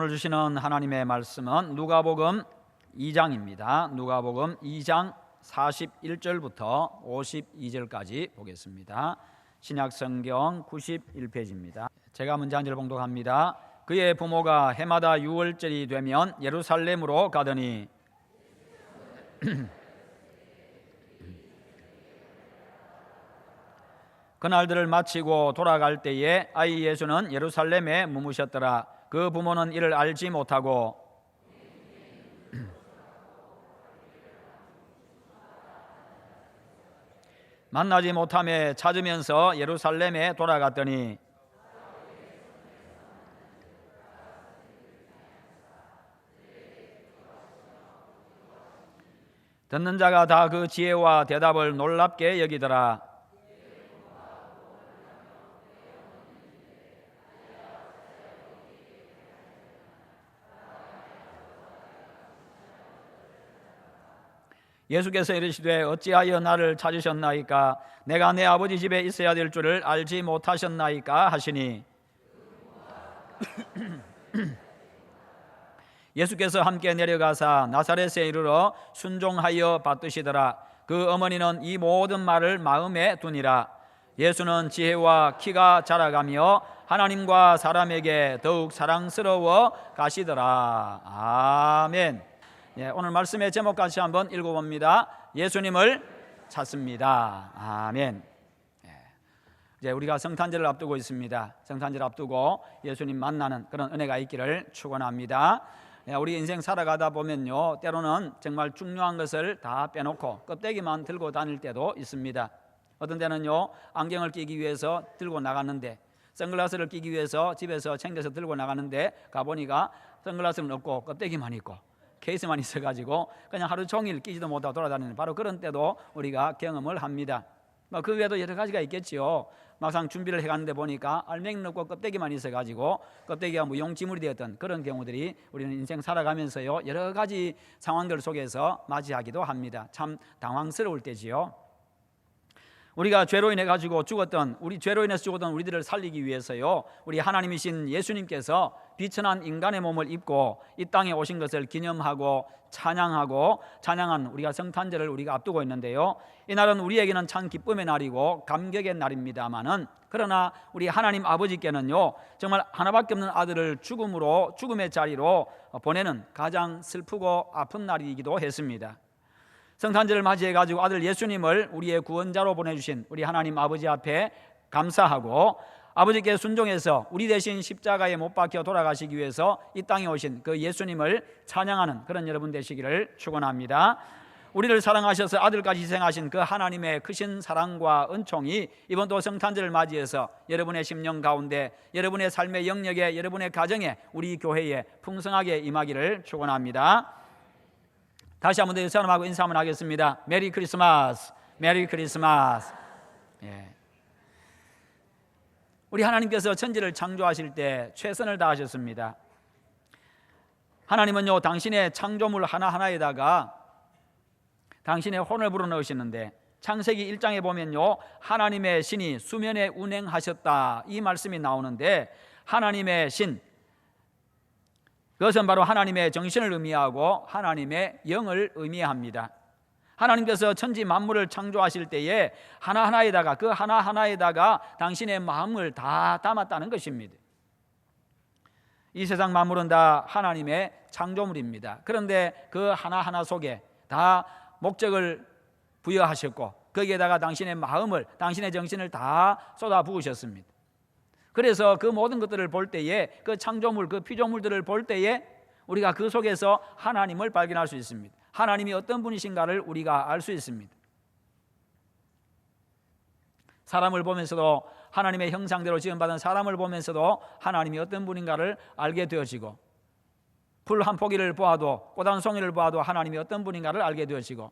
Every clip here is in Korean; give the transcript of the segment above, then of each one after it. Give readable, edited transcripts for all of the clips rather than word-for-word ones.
오늘 주시는 하나님의 말씀은 누가복음 2장입니다. 누가복음 2장 41절부터 52절까지 보겠습니다. 신약성경 91페이지입니다. 제가 문제 한 절 봉독합니다. 그의 부모가 해마다 6월절이 되면 예루살렘으로 가더니 그날들을 마치고 돌아갈 때에 아이 예수는 예루살렘에 머무셨더라. 그 부모는 이를 알지 못하고 만나지 못하며 찾으면서 예루살렘에 돌아갔더니 듣는 자가 다 그 지혜와 대답을 놀랍게 여기더라. 예수께서 이르시되 어찌하여 나를 찾으셨나이까? 내가 내 아버지 집에 있어야 될 줄을 알지 못하셨나이까? 하시니 예수께서 함께 내려가사 나사렛에 이르러 순종하여 받드시더라. 그 어머니는 이 모든 말을 마음에 두니라. 예수는 지혜와 키가 자라가며 하나님과 사람에게 더욱 사랑스러워 가시더라. 아멘. 오늘 말씀의 제목 같이 한번 읽어봅니다. 예수님을 찾습니다. 아멘. 이제 우리가 성탄절을 앞두고 있습니다. 성탄절 앞두고 예수님 만나는 그런 은혜가 있기를 축원합니다. 우리 인생 살아가다 보면요, 때로는 정말 중요한 것을 다 빼놓고 껍데기만 들고 다닐 때도 있습니다. 어떤 때는요, 안경을 끼기 위해서 들고 나갔는데, 선글라스를 끼기 위해서 집에서 챙겨서 들고 나갔는데 가보니까 선글라스는 없고 껍데기만 있고 케이스만 있어가지고 그냥 하루 종일 끼지도 못하고 돌아다니는 바로 그런 때도 우리가 경험을 합니다. 그 외에도 여러 가지가 있겠지요. 막상 준비를 해갔는데 보니까 알맹이는 없고 껍데기만 있어가지고 껍데기가 무용지물이 되었던 그런 경우들이 우리는 인생 살아가면서요, 여러 가지 상황들 속에서 맞이하기도 합니다. 참 당황스러울 때지요. 우리가 죄로 인해 가지고 죽었던, 우리 죄로 인해서 죽었던 우리들을 살리기 위해서요, 우리 하나님이신 예수님께서 비천한 인간의 몸을 입고 이 땅에 오신 것을 기념하고 찬양한 우리가 성탄절을 우리가 앞두고 있는데요, 이날은 우리에게는 참 기쁨의 날이고 감격의 날입니다만은, 그러나 우리 하나님 아버지께는요, 정말 하나밖에 없는 아들을 죽음의 자리로 보내는 가장 슬프고 아픈 날이기도 했습니다. 성탄절을 맞이해가지고 아들 예수님을 우리의 구원자로 보내주신 우리 하나님 아버지 앞에 감사하고, 아버지께 순종해서 우리 대신 십자가에 못 박혀 돌아가시기 위해서 이 땅에 오신 그 예수님을 찬양하는 그런 여러분 되시기를 축원합니다. 우리를 사랑하셔서 아들까지 희생하신 그 하나님의 크신 사랑과 은총이 이번 또 성탄절을 맞이해서 여러분의 심령 가운데, 여러분의 삶의 영역에, 여러분의 가정에, 우리 교회에 풍성하게 임하기를 축원합니다. 다시 한번 더 예수님하고 인사 한번 하겠습니다. 메리 크리스마스, 메리 크리스마스. 우리 하나님께서 천지를 창조하실 때 최선을 다하셨습니다. 하나님은요, 당신의 창조물 하나하나에다가 당신의 혼을 불어넣으시는데, 창세기 1장에 보면요, 하나님의 신이 수면에 운행하셨다 이 말씀이 나오는데, 하나님의 신, 그것은 바로 하나님의 정신을 의미하고 하나님의 영을 의미합니다. 하나님께서 천지 만물을 창조하실 때에 하나하나에다가, 그 하나하나에다가 당신의 마음을 다 담았다는 것입니다. 이 세상 만물은 다 하나님의 창조물입니다. 그런데 그 하나하나 속에 다 목적을 부여하셨고, 거기에다가 당신의 마음을, 당신의 정신을 다 쏟아 부으셨습니다. 그래서 그 모든 것들을 볼 때에, 그 창조물, 그 피조물들을 볼 때에 우리가 그 속에서 하나님을 발견할 수 있습니다. 하나님이 어떤 분이신가를 우리가 알 수 있습니다. 사람을 보면서도, 하나님의 형상대로 지음받은 사람을 보면서도 하나님이 어떤 분인가를 알게 되어지고, 풀 한 포기를 보아도, 꽃 한 송이를 보아도 하나님이 어떤 분인가를 알게 되어지고,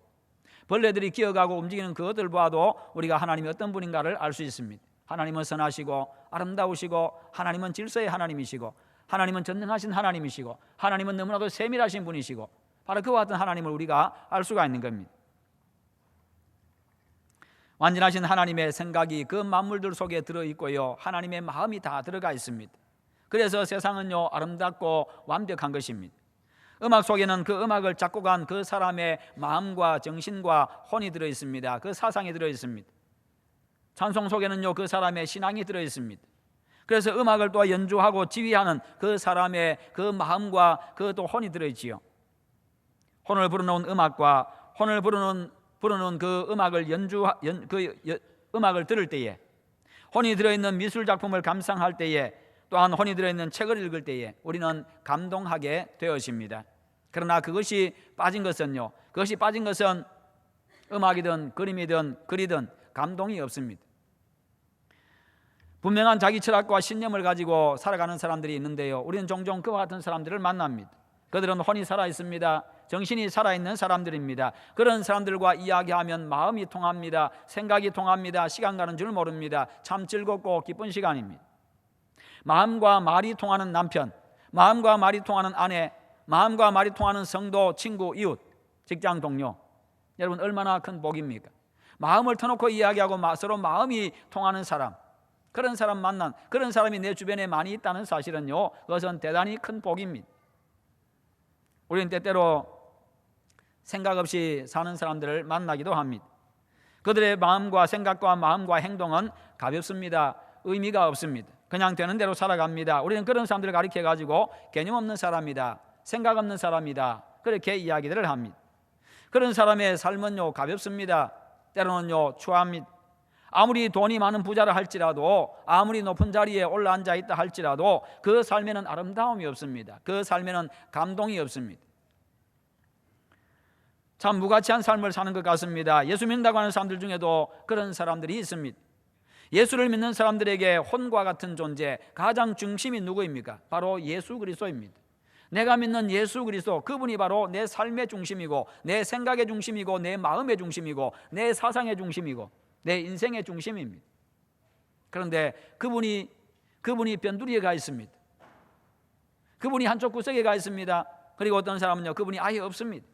벌레들이 기어가고 움직이는 그것을 보아도 우리가 하나님이 어떤 분인가를 알 수 있습니다. 하나님은 선하시고 아름다우시고, 하나님은 질서의 하나님이시고, 하나님은 전능하신 하나님이시고, 하나님은 너무나도 세밀하신 분이시고, 바로 그와 같은 하나님을 우리가 알 수가 있는 겁니다. 완전하신 하나님의 생각이 그 만물들 속에 들어있고요, 하나님의 마음이 다 들어가 있습니다. 그래서 세상은요 아름답고 완벽한 것입니다. 음악 속에는 그 음악을 작곡한 그 사람의 마음과 정신과 혼이 들어 있습니다. 그 사상이 들어 있습니다. 찬송 속에는요 그 사람의 신앙이 들어 있습니다. 그래서 음악을 또 연주하고 지휘하는 그 사람의 그 마음과 그 또 혼이 들어 있지요. 혼을 부르는 음악과 혼을 부르는 그 음악을 음악을 들을 때에, 혼이 들어있는 미술 작품을 감상할 때에, 또한 혼이 들어있는 책을 읽을 때에 우리는 감동하게 되어집니다. 그러나 그것이 빠진 것은 음악이든 그림이든 글이든 감동이 없습니다. 분명한 자기 철학과 신념을 가지고 살아가는 사람들이 있는데요, 우리는 종종 그와 같은 사람들을 만납니다. 그들은 혼이 살아있습니다. 정신이 살아있는 사람들입니다. 그런 사람들과 이야기하면 마음이 통합니다. 생각이 통합니다. 시간 가는 줄 모릅니다. 참 즐겁고 기쁜 시간입니다. 마음과 말이 통하는 남편, 마음과 말이 통하는 아내, 마음과 말이 통하는 성도, 친구, 이웃, 직장 동료, 여러분 얼마나 큰 복입니까? 마음을 터놓고 이야기하고 서로 마음이 통하는 사람, 그런 사람 만난, 그런 사람이 내 주변에 많이 있다는 사실은요, 그것은 대단히 큰 복입니다. 우리는 때때로 생각 없이 사는 사람들을 만나기도 합니다. 그들의 마음과 생각과 마음과 행동은 가볍습니다. 의미가 없습니다. 그냥 되는 대로 살아갑니다. 우리는 그런 사람들을 가리켜가지고 개념 없는 사람이다, 생각 없는 사람이다, 그렇게 이야기들을 합니다. 그런 사람의 삶은요 가볍습니다. 때로는요 추합니다. 아무리 돈이 많은 부자라 할지라도, 아무리 높은 자리에 올라앉아 있다 할지라도 그 삶에는 아름다움이 없습니다. 그 삶에는 감동이 없습니다. 참 무가치한 삶을 사는 것 같습니다. 예수 믿는다고 하는 사람들 중에도 그런 사람들이 있습니다. 예수를 믿는 사람들에게 혼과 같은 존재, 가장 중심이 누구입니까? 바로 예수 그리스도입니다. 내가 믿는 예수 그리스도, 그분이 바로 내 삶의 중심이고, 내 생각의 중심이고, 내 마음의 중심이고, 내 사상의 중심이고, 내 인생의 중심입니다. 그런데 그분이 변두리에 가 있습니다. 그분이 한쪽 구석에 가 있습니다. 그리고 어떤 사람은요 그분이 아예 없습니다.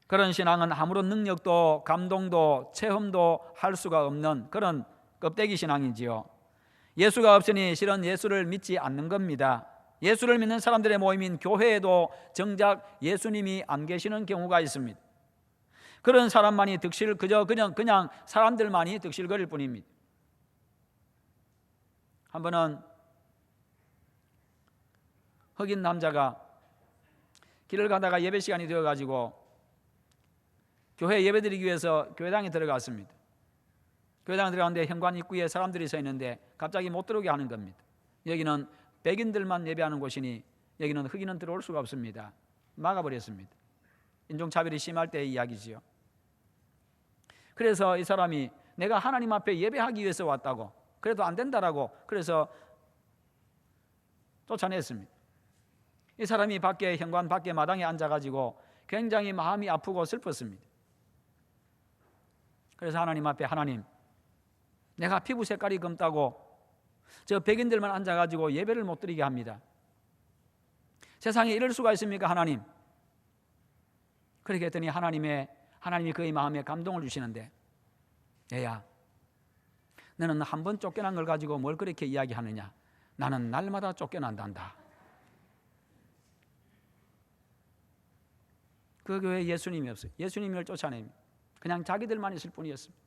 그런 신앙은 아무런 능력도 감동도 체험도 할 수가 없는 그런 껍데기 신앙이지요. 예수가 없으니 실은 예수를 믿지 않는 겁니다. 예수를 믿는 사람들의 모임인 교회에도 정작 예수님이 안 계시는 경우가 있습니다. 그런 사람만이 그냥 사람들만이 득실거릴 뿐입니다. 한 번은 흑인 남자가 길을 가다가 예배 시간이 되어가지고 교회 예배드리기 위해서 교회당에 들어갔습니다. 교회당에 들어갔는데 현관 입구에 사람들이 서 있는데 갑자기 못 들어오게 하는 겁니다. 여기는 백인들만 예배하는 곳이니 여기는 흑인은 들어올 수가 없습니다. 막아버렸습니다. 인종차별이 심할 때의 이야기지요. 그래서 이 사람이 내가 하나님 앞에 예배하기 위해서 왔다고, 그래도 안 된다라고, 그래서 쫓아냈습니다. 이 사람이 현관 밖에 마당에 앉아가지고 굉장히 마음이 아프고 슬펐습니다. 그래서 하나님 앞에, 하나님, 내가 피부 색깔이 검다고 저 백인들만 앉아가지고 예배를 못 드리게 합니다. 세상에 이럴 수가 있습니까, 하나님? 그렇게 했더니 하나님이 그의 마음에 감동을 주시는데, 얘야, 너는 한 번 쫓겨난 걸 가지고 뭘 그렇게 이야기하느냐? 나는 날마다 쫓겨난단다. 그 교회에 예수님이 없어요. 예수님을 쫓아냅니다. 그냥 자기들만 있을 뿐이었습니다.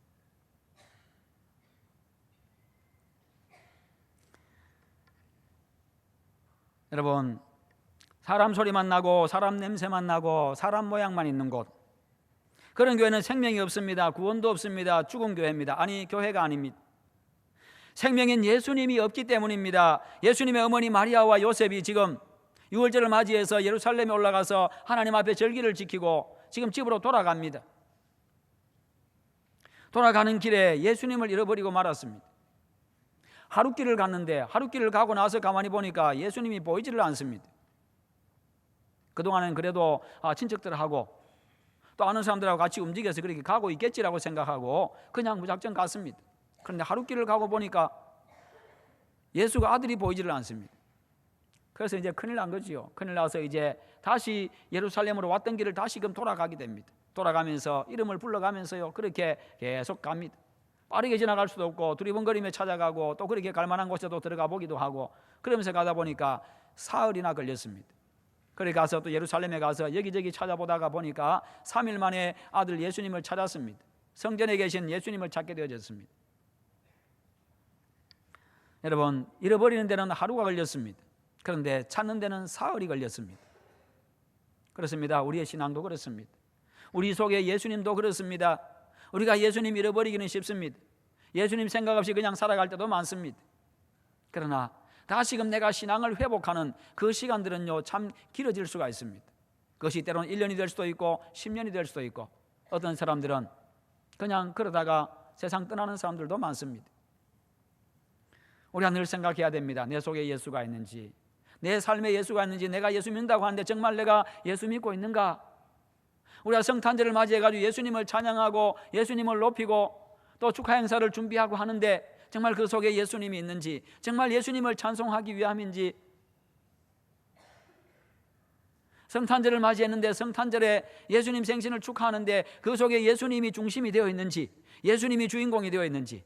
여러분, 사람 소리만 나고 사람 냄새만 나고 사람 모양만 있는 곳, 그런 교회는 생명이 없습니다. 구원도 없습니다. 죽은 교회입니다. 아니, 교회가 아닙니다. 생명인 예수님이 없기 때문입니다. 예수님의 어머니 마리아와 요셉이 지금 유월절을 맞이해서 예루살렘에 올라가서 하나님 앞에 절기를 지키고 지금 집으로 돌아갑니다. 돌아가는 길에 예수님을 잃어버리고 말았습니다. 하룻길을 갔는데 하룻길을 가고 나서 가만히 보니까 예수님이 보이지를 않습니다. 그동안은 그래도 친척들하고 또 아는 사람들하고 같이 움직여서 그렇게 가고 있겠지라고 생각하고 그냥 무작정 갔습니다. 그런데 하룻길을 가고 보니까 예수가 아들이 보이지를 않습니다. 그래서 이제 큰일 난 거지요. 큰일 나서 이제 다시 예루살렘으로 왔던 길을 다시금 돌아가게 됩니다. 돌아가면서 이름을 불러가면서요, 그렇게 계속 갑니다. 빠르게 지나갈 수도 없고 두리번거리며 찾아가고 또 그렇게 갈 만한 곳에도 들어가 보기도 하고 그러면서 가다 보니까 사흘이나 걸렸습니다. 그래 가서 또 예루살렘에 가서 여기저기 찾아보다가 보니까 3일 만에 아들 예수님을 찾았습니다. 성전에 계신 예수님을 찾게 되어졌습니다. 여러분, 잃어버리는 데는 하루가 걸렸습니다. 그런데 찾는 데는 사흘이 걸렸습니다. 그렇습니다. 우리의 신앙도 그렇습니다. 우리 속에 예수님도 그렇습니다. 우리가 예수님 잃어버리기는 쉽습니다. 예수님 생각 없이 그냥 살아갈 때도 많습니다. 그러나 다시금 내가 신앙을 회복하는 그 시간들은요 참 길어질 수가 있습니다. 그것이 때로는 1년이 될 수도 있고 10년이 될 수도 있고 어떤 사람들은 그냥 그러다가 세상 떠나는 사람들도 많습니다. 우리가 늘 생각해야 됩니다. 내 속에 예수가 있는지, 내 삶에 예수가 있는지, 내가 예수 믿는다고 하는데 정말 내가 예수 믿고 있는가? 우리가 성탄절을 맞이해가지고 예수님을 찬양하고 예수님을 높이고 또 축하 행사를 준비하고 하는데 정말 그 속에 예수님이 있는지, 정말 예수님을 찬송하기 위함인지, 성탄절을 맞이했는데 성탄절에 예수님 생신을 축하하는데 그 속에 예수님이 중심이 되어 있는지, 예수님이 주인공이 되어 있는지,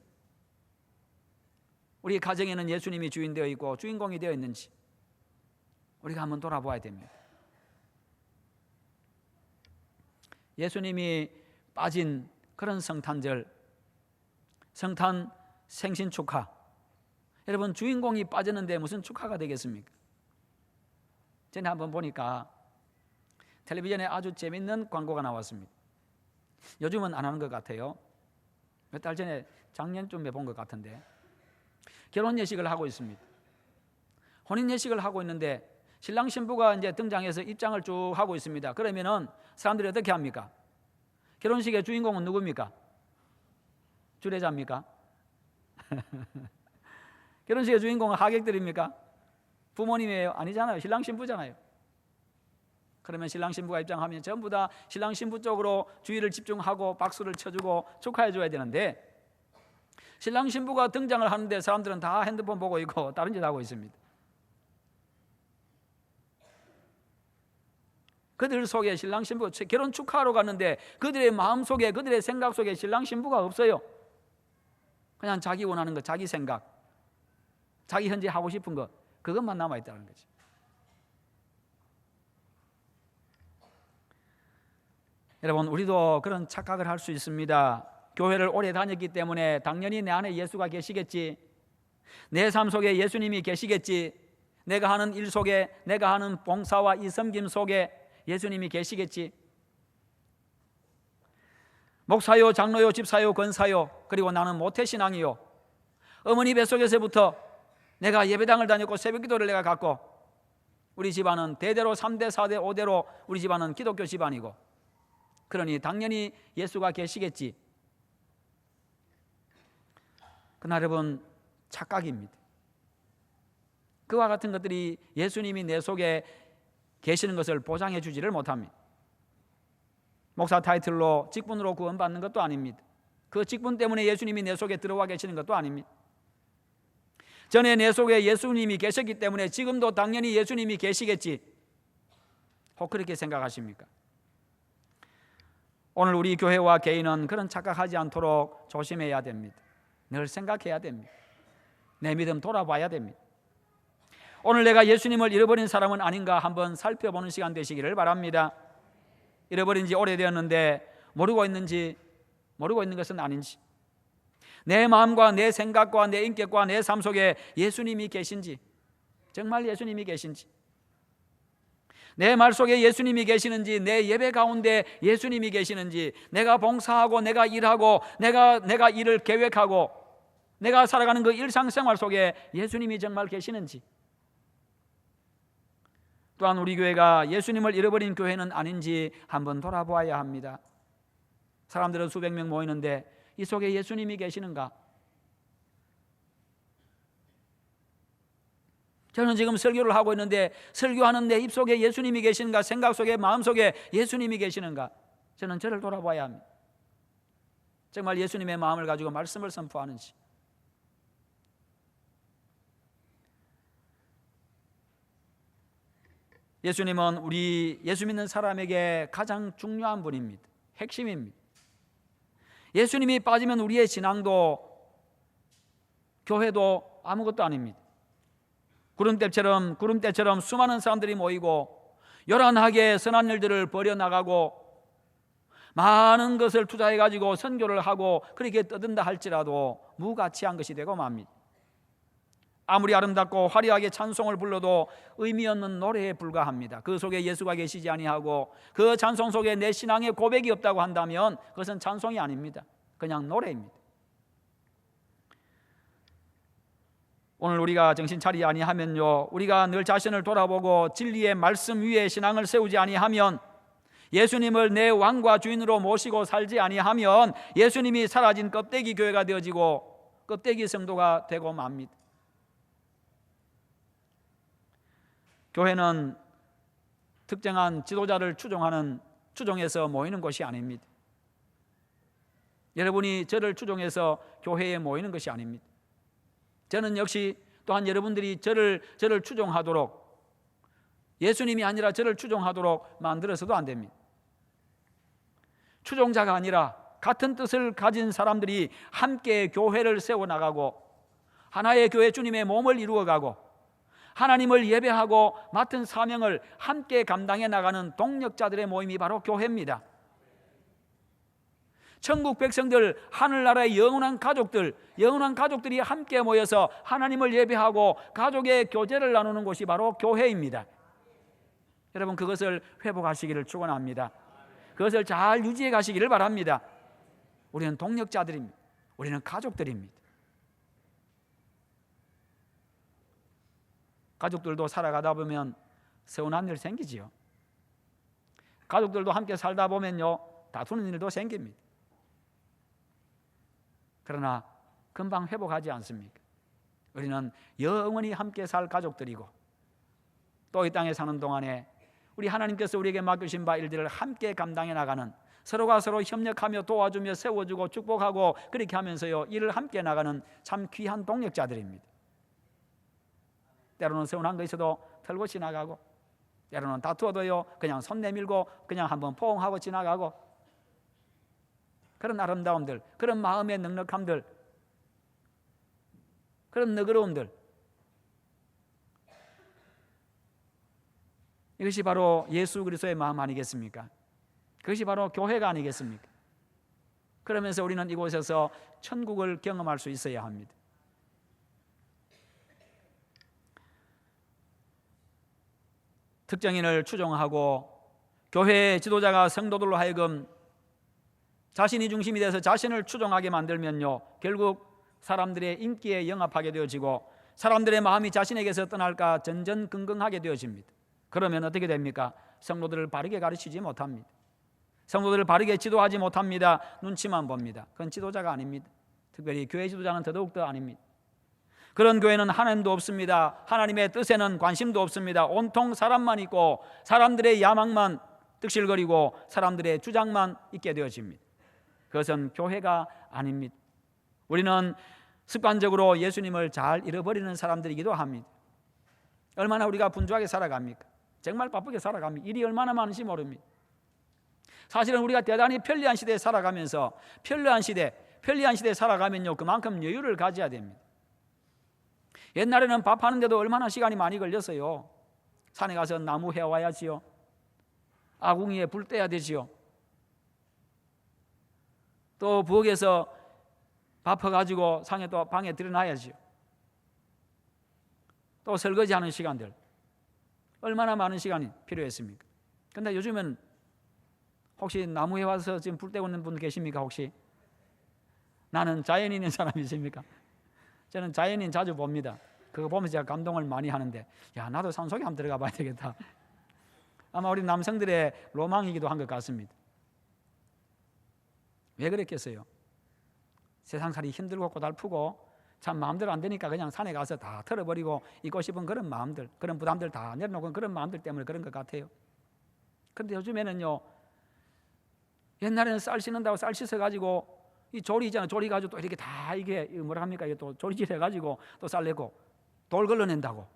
우리 가정에는 예수님이 주인 되어 있고 주인공이 되어 있는지 우리가 한번 돌아보아야 됩니다. 예수님이 빠진 그런 성탄절, 성탄 생신 축하, 여러분 주인공이 빠졌는데 무슨 축하가 되겠습니까? 전에 한번 보니까 텔레비전에 아주 재밌는 광고가 나왔습니다. 요즘은 안 하는 것 같아요. 몇 달 전에 작년쯤에 본 것 같은데 결혼 예식을 하고 있습니다. 혼인 예식을 하고 있는데 신랑 신부가 이제 등장해서 입장을 쭉 하고 있습니다. 그러면은 사람들이 어떻게 합니까? 결혼식의 주인공은 누굽니까? 주례자입니까? 결혼식의 주인공은 하객들입니까? 부모님이에요? 아니잖아요. 신랑 신부잖아요. 그러면 신랑 신부가 입장하면 전부 다 신랑 신부 쪽으로 주의를 집중하고 박수를 쳐주고 축하해 줘야 되는데 신랑 신부가 등장을 하는데 사람들은 다 핸드폰 보고 있고 다른 짓 하고 있습니다. 그들 속에 신랑 신부 결혼 축하하러 갔는데 그들의 마음 속에, 그들의 생각 속에 신랑 신부가 없어요. 그냥 자기 원하는 것, 자기 생각, 자기 현재 하고 싶은 것, 그것만 남아있다는 거죠. 여러분, 우리도 그런 착각을 할 수 있습니다. 교회를 오래 다녔기 때문에 당연히 내 안에 예수가 계시겠지, 내 삶 속에 예수님이 계시겠지, 내가 하는 일 속에, 내가 하는 봉사와 이 섬김 속에 예수님이 계시겠지. 목사요, 장로요, 집사요, 권사요, 그리고 나는 모태신앙이요, 어머니 뱃속에서부터 내가 예배당을 다녔고 새벽기도를 내가 갔고 우리 집안은 대대로 3대, 4대, 5대로 우리 집안은 기독교 집안이고 그러니 당연히 예수가 계시겠지. 그러나 여러분, 착각입니다. 그와 같은 것들이 예수님이 내 속에 계시는 것을 보장해 주지를 못합니다. 목사 타이틀로 직분으로 구원받는 것도 아닙니다. 그 직분 때문에 예수님이 내 속에 들어와 계시는 것도 아닙니다. 전에 내 속에 예수님이 계셨기 때문에 지금도 당연히 예수님이 계시겠지. 혹 그렇게 생각하십니까? 오늘 우리 교회와 개인은 그런 착각하지 않도록 조심해야 됩니다. 늘 생각해야 됩니다. 내 믿음 돌아봐야 됩니다. 오늘 내가 예수님을 잃어버린 사람은 아닌가 한번 살펴보는 시간 되시기를 바랍니다. 잃어버린 지 오래되었는데 모르고 있는 것은 아닌지, 내 마음과 내 생각과 내 인격과 내 삶 속에 예수님이 계신지, 정말 예수님이 계신지, 내 말 속에 예수님이 계시는지, 내 예배 가운데 예수님이 계시는지, 내가 봉사하고 내가 일하고 내가 일을 계획하고 내가 살아가는 그 일상생활 속에 예수님이 정말 계시는지, 또한 우리 교회가 예수님을 잃어버린 교회는 아닌지 한번 돌아보아야 합니다. 사람들은 수백 명 모이는데 이 속에 예수님이 계시는가? 저는 지금 설교를 하고 있는데 설교하는 내 입 속에 예수님이 계시는가? 생각 속에, 마음 속에 예수님이 계시는가? 저는 저를 돌아봐야 합니다. 정말 예수님의 마음을 가지고 말씀을 선포하는지. 예수님은 우리 예수 믿는 사람에게 가장 중요한 분입니다. 핵심입니다. 예수님이 빠지면 우리의 신앙도 교회도 아무것도 아닙니다. 구름대처럼 수많은 사람들이 모이고 요란하게 선한 일들을 벌여나가고 많은 것을 투자해가지고 선교를 하고 그렇게 떠든다 할지라도 무가치한 것이 되고 맙니다. 아무리 아름답고 화려하게 찬송을 불러도 의미 없는 노래에 불과합니다. 그 속에 예수가 계시지 아니하고 그 찬송 속에 내 신앙의 고백이 없다고 한다면 그것은 찬송이 아닙니다. 그냥 노래입니다. 오늘 우리가 정신 차리지 아니하면요, 우리가 늘 자신을 돌아보고 진리의 말씀 위에 신앙을 세우지 아니하면, 예수님을 내 왕과 주인으로 모시고 살지 아니하면 예수님이 사라진 껍데기 교회가 되어지고 껍데기 성도가 되고 맙니다. 교회는 특정한 지도자를 추종해서 모이는 곳이 아닙니다. 여러분이 저를 추종해서 교회에 모이는 것이 아닙니다. 저는 역시 또한 여러분들이 저를 추종하도록, 예수님이 아니라 저를 추종하도록 만들어서도 안 됩니다. 추종자가 아니라 같은 뜻을 가진 사람들이 함께 교회를 세워나가고 하나의 교회 주님의 몸을 이루어가고 하나님을 예배하고 맡은 사명을 함께 감당해 나가는 동력자들의 모임이 바로 교회입니다. 천국 백성들, 하늘나라의 영원한 가족들이 함께 모여서 하나님을 예배하고 가족의 교제를 나누는 곳이 바로 교회입니다. 여러분, 그것을 회복하시기를 축원합니다. 그것을 잘 유지해 가시기를 바랍니다. 우리는 동력자들입니다. 우리는 가족들입니다. 가족들도 살아가다 보면 서운한 일 생기지요. 가족들도 함께 살다 보면요, 다투는 일도 생깁니다. 그러나 금방 회복하지 않습니까? 우리는 영원히 함께 살 가족들이고 또 이 땅에 사는 동안에 우리 하나님께서 우리에게 맡기신 바 일들을 함께 감당해 나가는, 서로가 서로 협력하며 도와주며 세워주고 축복하고 그렇게 하면서요, 일을 함께 나가는 참 귀한 동력자들입니다. 때로는 서운한 거 있어도 털고 지나가고, 때로는 다투어도요 그냥 손 내밀고 그냥 한번 포옹하고 지나가고, 그런 아름다움들, 그런 마음의 넉넉함들, 그런 너그러움들, 이것이 바로 예수 그리스도의 마음 아니겠습니까? 그것이 바로 교회가 아니겠습니까? 그러면서 우리는 이곳에서 천국을 경험할 수 있어야 합니다. 특정인을 추종하고 교회의 지도자가 성도들로 하여금 자신이 중심이 돼서 자신을 추종하게 만들면요, 결국 사람들의 인기에 영합하게 되어지고 사람들의 마음이 자신에게서 떠날까 전전긍긍하게 되어집니다. 그러면 어떻게 됩니까? 성도들을 바르게 가르치지 못합니다. 성도들을 바르게 지도하지 못합니다. 눈치만 봅니다. 그건 지도자가 아닙니다. 특별히 교회 지도자는 더더욱더 아닙니다. 그런 교회는 하나님도 없습니다. 하나님의 뜻에는 관심도 없습니다. 온통 사람만 있고 사람들의 야망만 득실거리고 사람들의 주장만 있게 되어집니다. 그것은 교회가 아닙니다. 우리는 습관적으로 예수님을 잘 잃어버리는 사람들이기도 합니다. 얼마나 우리가 분주하게 살아갑니까? 정말 바쁘게 살아갑니다. 일이 얼마나 많은지 모릅니다. 사실은 우리가 대단히 편리한 시대에 살아가면서 편리한 시대에 살아가면요, 그만큼 여유를 가져야 됩니다. 옛날에는 밥하는데도 얼마나 시간이 많이 걸렸어요. 산에 가서 나무 해와야지요. 아궁이에 불 떼야 되지요. 또 부엌에서 밥 퍼가지고 또 방에 들여놔야지요. 또 설거지하는 시간들, 얼마나 많은 시간이 필요했습니까? 그런데 요즘은 혹시 나무에 와서 지금 불 떼고 있는 분 계십니까? 혹시? 나는 자연인 있는 사람이 있습니까? 저는 자연인 자주 봅니다. 그거 보면서 제가 감동을 많이 하는데, 야, 나도 산속에 한번 들어가 봐야 되겠다. 아마 우리 남성들의 로망이기도 한 것 같습니다. 왜 그랬겠어요? 세상살이 힘들고 고달프고 참 마음대로 안 되니까 그냥 산에 가서 다 털어버리고 있고 싶은 그런 마음들, 그런 부담들 다 내려놓고 그런 마음들 때문에 그런 것 같아요. 그런데 요즘에는요, 옛날에는 쌀 씻는다고 쌀 씻어가지고 이 조리 있잖아요. 조리 가지고 또 이렇게 다 이게 뭐라 합니까? 이게 또 조리질 해가지고 또 쌀 내고 돌 걸러낸다고.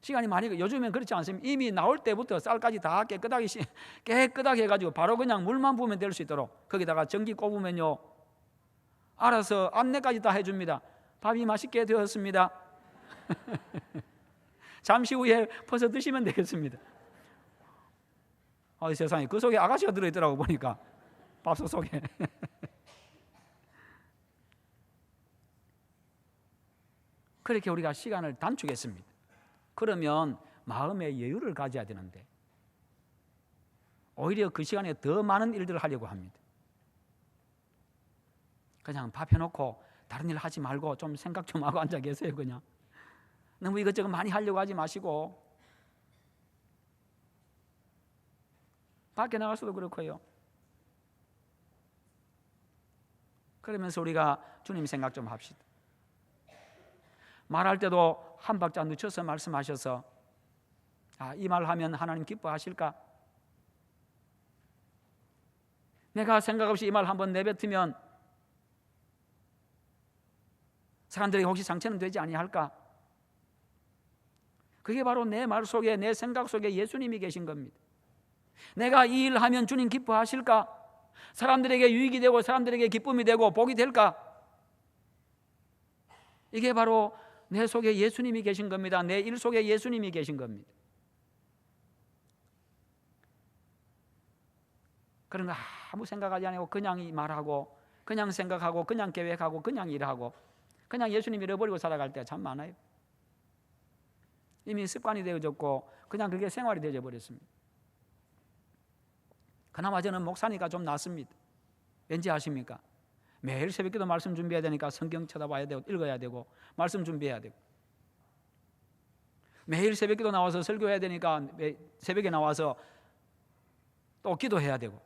시간이 많이, 요즘엔 그렇지 않습니까? 이미 나올 때부터 쌀까지 다 깨끗하게 해가지고 바로 그냥 물만 부으면 될 수 있도록 거기다가 전기 꼽으면요 알아서 안내까지 다 해줍니다. 밥이 맛있게 되었습니다. 잠시 후에 퍼서 드시면 되겠습니다. 세상에, 그 속에 아가씨가 들어있더라고 보니까 밥솥 속에. 그렇게 우리가 시간을 단축했습니다. 그러면 마음의 여유를 가져야 되는데 오히려 그 시간에 더 많은 일들을 하려고 합니다. 그냥 밥 해놓고 다른 일 하지 말고 좀 생각 좀 하고 앉아 계세요. 그냥 너무 이것저것 많이 하려고 하지 마시고, 밖에 나가서도 그렇고요. 그러면서 우리가 주님 생각 좀 합시다. 말할 때도 한 박자 늦춰서 말씀하셔서 이 말 하면 하나님 기뻐하실까? 내가 생각 없이 이 말 한번 내뱉으면 사람들에게 혹시 상처는 되지 아니할까? 그게 바로 내 말 속에, 내 생각 속에 예수님이 계신 겁니다. 내가 이 일 하면 주님 기뻐하실까? 사람들에게 유익이 되고 사람들에게 기쁨이 되고 복이 될까? 이게 바로 내 속에 예수님이 계신 겁니다. 내 일 속에 예수님이 계신 겁니다. 그런 거 아무 생각하지 않고 그냥 말하고 그냥 생각하고 그냥 계획하고 그냥 일하고 그냥 예수님 잃어버리고 살아갈 때가 참 많아요. 이미 습관이 되어졌고 그냥 그게 생활이 되어져 버렸습니다. 그나마 저는 목사니까 좀 낫습니다. 왠지 아십니까? 매일 새벽기도 말씀 준비해야 되니까 성경 쳐다봐야 되고 읽어야 되고 말씀 준비해야 되고, 매일 새벽기도 나와서 설교해야 되니까 새벽에 나와서 또 기도해야 되고,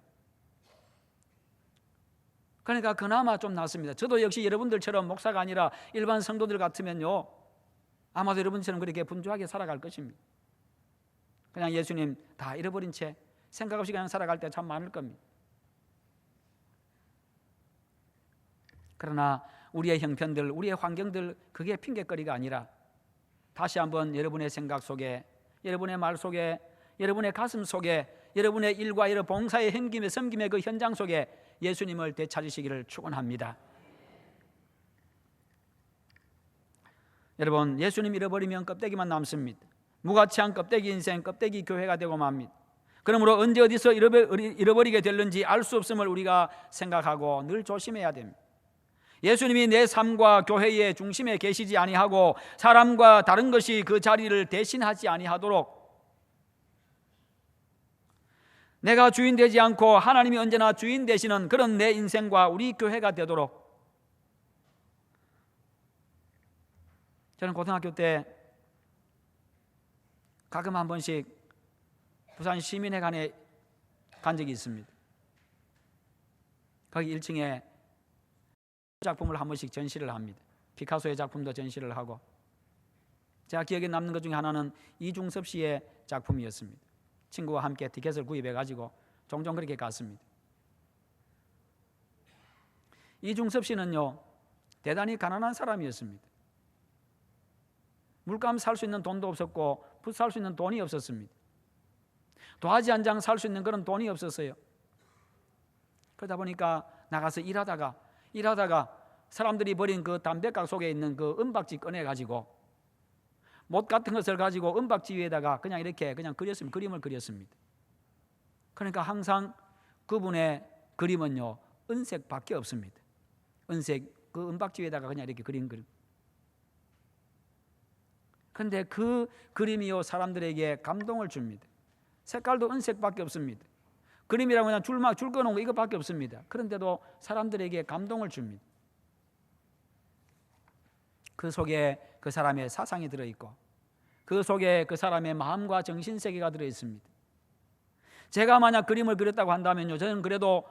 그러니까 그나마 좀 낫습니다. 저도 역시 여러분들처럼 목사가 아니라 일반 성도들 같으면요 아마도 여러분처럼 그렇게 분주하게 살아갈 것입니다. 그냥 예수님 다 잃어버린 채 생각 없이 그냥 살아갈 때 참 많을 겁니다. 그러나 우리의 형편들, 우리의 환경들, 그게 핑계거리가 아니라 다시 한번 여러분의 생각 속에, 여러분의 말 속에, 여러분의 가슴 속에, 여러분의 일과 여러 봉사의 행김의 섬김의 그 현장 속에 예수님을 되찾으시기를 축원합니다. 여러분, 예수님 잃어버리면 껍데기만 남습니다. 무가치한 껍데기 인생, 껍데기 교회가 되고 맙니다. 그러므로 언제 어디서 잃어버리게 될는지 알 수 없음을 우리가 생각하고 늘 조심해야 됩니다. 예수님이 내 삶과 교회의 중심에 계시지 아니하고 사람과 다른 것이 그 자리를 대신하지 아니하도록, 내가 주인 되지 않고 하나님이 언제나 주인 되시는 그런 내 인생과 우리 교회가 되도록, 저는 고등학교 때 가끔 한 번씩 부산 시민회관에 간 적이 있습니다. 거기 1층에 작품을 한 번씩 전시를 합니다. 피카소의 작품도 전시를 하고, 제가 기억에 남는 것 중에 하나는 이중섭 씨의 작품이었습니다. 친구와 함께 티켓을 구입해가지고 종종 그렇게 갔습니다. 이중섭 씨는요 대단히 가난한 사람이었습니다. 물감 살 수 있는 돈도 없었고 붓 살 수 있는 돈이 없었습니다. 도화지 한 장 살 수 있는 그런 돈이 없었어요. 그러다 보니까 나가서 일하다가 사람들이 버린 그 담배각 속에 있는 그 은박지 꺼내가지고 못 같은 것을 가지고 은박지 위에다가 그냥 이렇게 그냥 그렸습니다. 그림을 그렸습니다. 그러니까 항상 그분의 그림은요 은색밖에 없습니다. 은색, 그 은박지 위에다가 그냥 이렇게 그린 그림. 그런데 그 그림이요 사람들에게 감동을 줍니다. 색깔도 은색밖에 없습니다. 그림이라고 그냥 줄 꺼놓은 거 이거밖에 없습니다. 그런데도 사람들에게 감동을 줍니다. 그 속에 그 사람의 사상이 들어있고 그 속에 그 사람의 마음과 정신세계가 들어있습니다. 제가 만약 그림을 그렸다고 한다면요 저는 그래도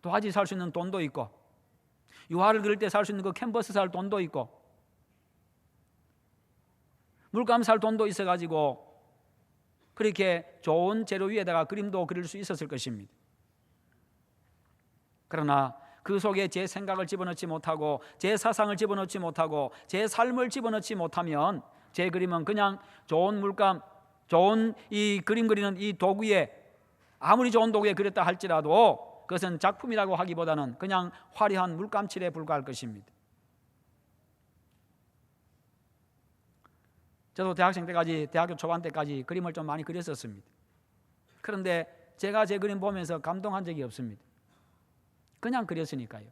도화지 살 수 있는 돈도 있고 유화를 그릴 때 살 수 있는 그 캔버스 살 돈도 있고 물감 살 돈도 있어가지고 그렇게 좋은 재료 위에다가 그림도 그릴 수 있었을 것입니다. 그러나 그 속에 제 생각을 집어넣지 못하고 제 사상을 집어넣지 못하고 제 삶을 집어넣지 못하면 제 그림은 그냥 좋은 물감, 좋은 이 그림 그리는 이 도구에, 아무리 좋은 도구에 그렸다 할지라도 그것은 작품이라고 하기보다는 그냥 화려한 물감칠에 불과할 것입니다. 저도 대학생 때까지, 대학교 초반 때까지 그림을 좀 많이 그렸었습니다. 그런데 제가 제 그림 보면서 감동한 적이 없습니다. 그냥 그렸으니까요.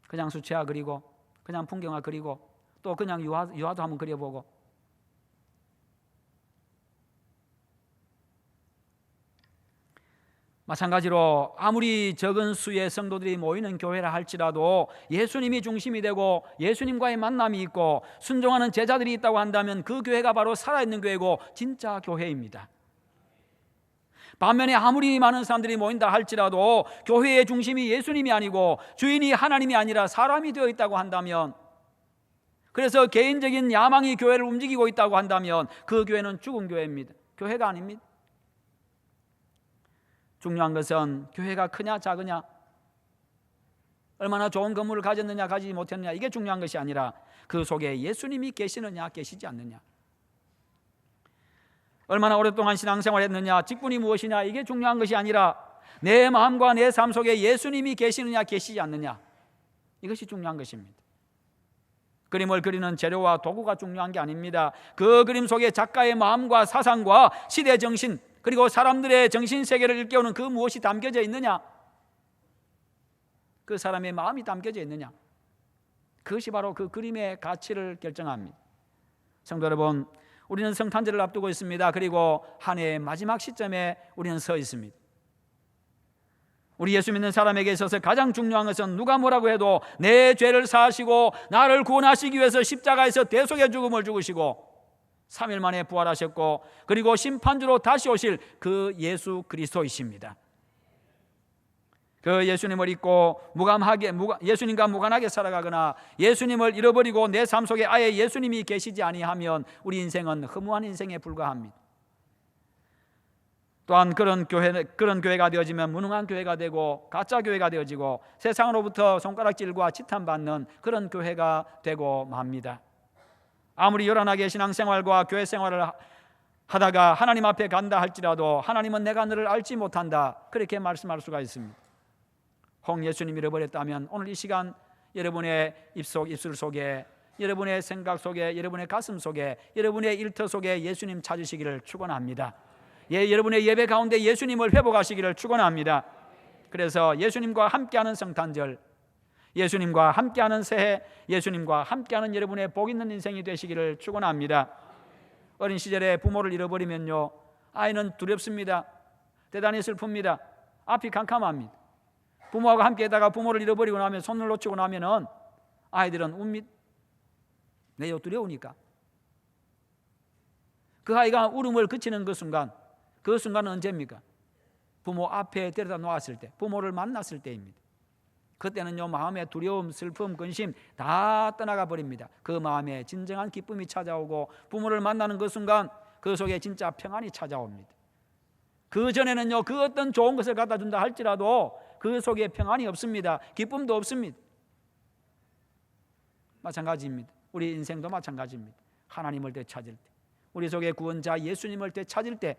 그냥 수채화 그리고, 그냥 풍경화 그리고, 또 그냥 유화도 한번 그려보고. 마찬가지로 아무리 적은 수의 성도들이 모이는 교회라 할지라도 예수님이 중심이 되고 예수님과의 만남이 있고 순종하는 제자들이 있다고 한다면 그 교회가 바로 살아있는 교회고 진짜 교회입니다. 반면에 아무리 많은 사람들이 모인다 할지라도 교회의 중심이 예수님이 아니고 주인이 하나님이 아니라 사람이 되어 있다고 한다면, 그래서 개인적인 야망이 교회를 움직이고 있다고 한다면 그 교회는 죽은 교회입니다. 교회가 아닙니다. 중요한 것은 교회가 크냐 작으냐, 얼마나 좋은 건물을 가졌느냐 가지지 못했느냐, 이게 중요한 것이 아니라 그 속에 예수님이 계시느냐 계시지 않느냐, 얼마나 오랫동안 신앙생활을 했느냐, 직분이 무엇이냐, 이게 중요한 것이 아니라 내 마음과 내 삶 속에 예수님이 계시느냐 계시지 않느냐, 이것이 중요한 것입니다. 그림을 그리는 재료와 도구가 중요한 게 아닙니다. 그 그림 속에 작가의 마음과 사상과 시대 정신, 그리고 사람들의 정신세계를 일깨우는 그 무엇이 담겨져 있느냐, 그 사람의 마음이 담겨져 있느냐, 그것이 바로 그 그림의 가치를 결정합니다. 성도 여러분, 우리는 성탄절을 앞두고 있습니다. 그리고 한 해의 마지막 시점에 우리는 서 있습니다. 우리 예수 믿는 사람에게 있어서 가장 중요한 것은 누가 뭐라고 해도 내 죄를 사하시고 나를 구원하시기 위해서 십자가에서 대속의 죽음을 죽으시고 3일 만에 부활하셨고, 그리고 심판주로 다시 오실 그 예수 그리스도이십니다. 그 예수님을 잊고 예수님과 무관하게 살아가거나 예수님을 잃어버리고 내 삶 속에 아예 예수님이 계시지 아니하면 우리 인생은 허무한 인생에 불과합니다. 또한 그런 교회가 되어지면 무능한 교회가 되고 가짜 교회가 되어지고 세상으로부터 손가락질과 지탄받는 그런 교회가 되고 맙니다. 아무리 요란하게 신앙생활과 교회 생활을 하다가 하나님 앞에 간다 할지라도 하나님은 내가 너를 알지 못한다, 그렇게 말씀할 수가 있습니다. 혹 예수님 잃어버렸다면 오늘 이 시간 여러분의 입술 속에, 여러분의 생각 속에, 여러분의 가슴 속에, 여러분의 일터 속에 예수님 찾으시기를 축원합니다. 여러분의 예배 가운데 예수님을 회복하시기를 축원합니다. 그래서 예수님과 함께하는 성탄절, 예수님과 함께하는 새해, 예수님과 함께하는 여러분의 복 있는 인생이 되시기를 축원합니다. 어린 시절에 부모를 잃어버리면요, 아이는 두렵습니다. 대단히 슬픕니다. 앞이 캄캄합니다. 부모하고 함께하다가 부모를 잃어버리고 나면, 손을 놓치고 나면은 아이들은 웁니다. 왜요? 두려우니까. 그 아이가 울음을 그치는 그 순간은 언제입니까? 부모 앞에 데려다 놓았을 때, 부모를 만났을 때입니다. 그때는요, 마음의 두려움, 슬픔, 근심 다 떠나가 버립니다. 그 마음에 진정한 기쁨이 찾아오고 부모를 만나는 그 순간 그 속에 진짜 평안이 찾아옵니다. 그 전에는요, 그 어떤 좋은 것을 갖다 준다 할지라도 그 속에 평안이 없습니다. 기쁨도 없습니다. 마찬가지입니다. 우리 인생도 마찬가지입니다. 하나님을 되찾을 때, 우리 속에 구원자 예수님을 되찾을 때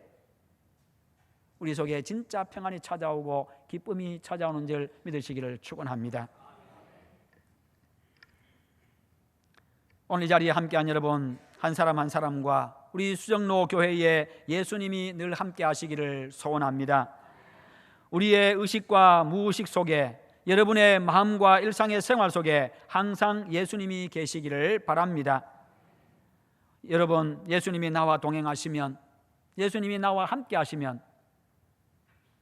우리 속에 진짜 평안이 찾아오고 기쁨이 찾아오는 줄 믿으시기를 축원합니다. 오늘 이 자리에 함께한 여러분 한 사람 한 사람과 우리 수정로 교회에 예수님이 늘 함께 하시기를 소원합니다. 우리의 의식과 무의식 속에, 여러분의 마음과 일상의 생활 속에 항상 예수님이 계시기를 바랍니다. 여러분, 예수님이 나와 동행하시면, 예수님이 나와 함께 하시면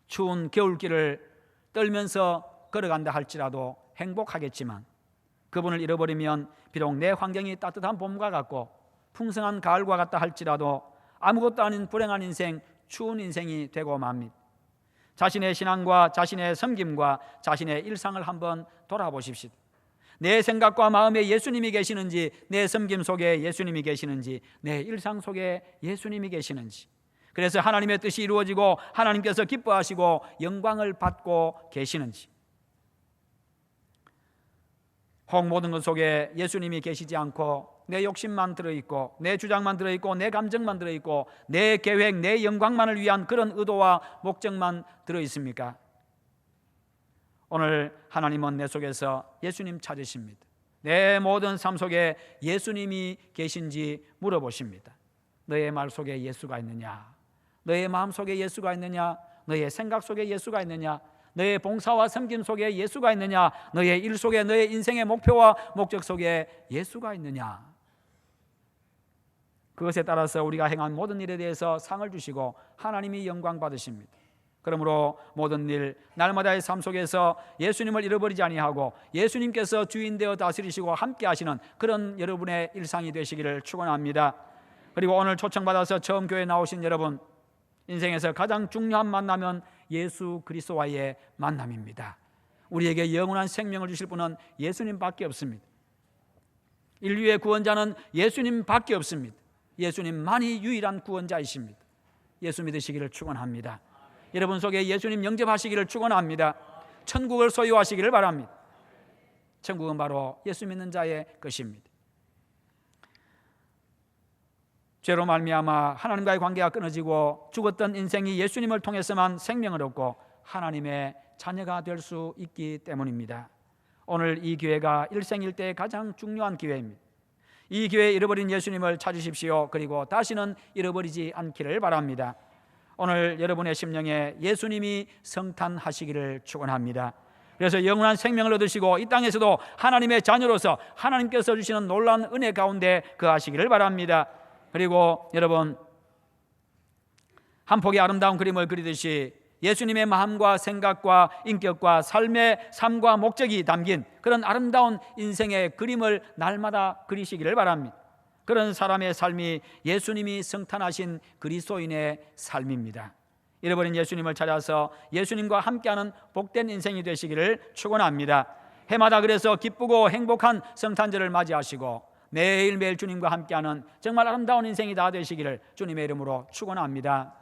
추운 겨울길을 떨면서 걸어간다 할지라도 행복하겠지만, 그분을 잃어버리면 비록 내 환경이 따뜻한 봄과 같고 풍성한 가을과 같다 할지라도 아무것도 아닌 불행한 인생, 추운 인생이 되고 맙니다. 자신의 신앙과 자신의 섬김과 자신의 일상을 한번 돌아보십시오. 내 생각과 마음에 예수님이 계시는지, 내 섬김 속에 예수님이 계시는지, 내 일상 속에 예수님이 계시는지, 그래서 하나님의 뜻이 이루어지고 하나님께서 기뻐하시고 영광을 받고 계시는지, 혹 모든 것 속에 예수님이 계시지 않고 내 욕심만 들어있고 내 주장만 들어있고 내 감정만 들어있고 내 계획, 내 영광만을 위한 그런 의도와 목적만 들어있습니까? 오늘 하나님은 내 속에서 예수님 찾으십니다. 내 모든 삶 속에 예수님이 계신지 물어보십니다. 너의 말 속에 예수가 있느냐? 너의 마음 속에 예수가 있느냐? 너의 생각 속에 예수가 있느냐? 너의 봉사와 섬김 속에 예수가 있느냐? 너의 일 속에, 너의 인생의 목표와 목적 속에 예수가 있느냐? 그것에 따라서 우리가 행한 모든 일에 대해서 상을 주시고 하나님이 영광 받으십니다. 그러므로 모든 일, 날마다의 삶 속에서 예수님을 잃어버리지 아니하고 예수님께서 주인 되어 다스리시고 함께 하시는 그런 여러분의 일상이 되시기를 축원합니다. 그리고 오늘 초청받아서 처음 교회에 나오신 여러분, 인생에서 가장 중요한 만남은 예수 그리스도와의 만남입니다. 우리에게 영원한 생명을 주실 분은 예수님밖에 없습니다. 인류의 구원자는 예수님밖에 없습니다. 예수님만이 유일한 구원자이십니다. 예수 믿으시기를 축원합니다. 여러분 속에 예수님 영접하시기를 축원합니다. 천국을 소유하시기를 바랍니다. 천국은 바로 예수 믿는 자의 것입니다. 죄로 말미암아 하나님과의 관계가 끊어지고 죽었던 인생이 예수님을 통해서만 생명을 얻고 하나님의 자녀가 될 수 있기 때문입니다. 오늘 이 기회가 일생일대의 가장 중요한 기회입니다. 이 기회에 잃어버린 예수님을 찾으십시오. 그리고 다시는 잃어버리지 않기를 바랍니다. 오늘 여러분의 심령에 예수님이 성탄하시기를 축원합니다. 그래서 영원한 생명을 얻으시고 이 땅에서도 하나님의 자녀로서 하나님께서 주시는 놀라운 은혜 가운데 거하시기를 바랍니다. 그리고 여러분, 한 폭의 아름다운 그림을 그리듯이 예수님의 마음과 생각과 인격과 삶과 목적이 담긴 그런 아름다운 인생의 그림을 날마다 그리시기를 바랍니다. 그런 사람의 삶이 예수님이 성탄하신 그리스도인의 삶입니다. 잃어버린 예수님을 찾아서 예수님과 함께하는 복된 인생이 되시기를 축원합니다. 해마다 그래서 기쁘고 행복한 성탄절을 맞이하시고 매일매일 주님과 함께하는 정말 아름다운 인생이 다 되시기를 주님의 이름으로 축원합니다.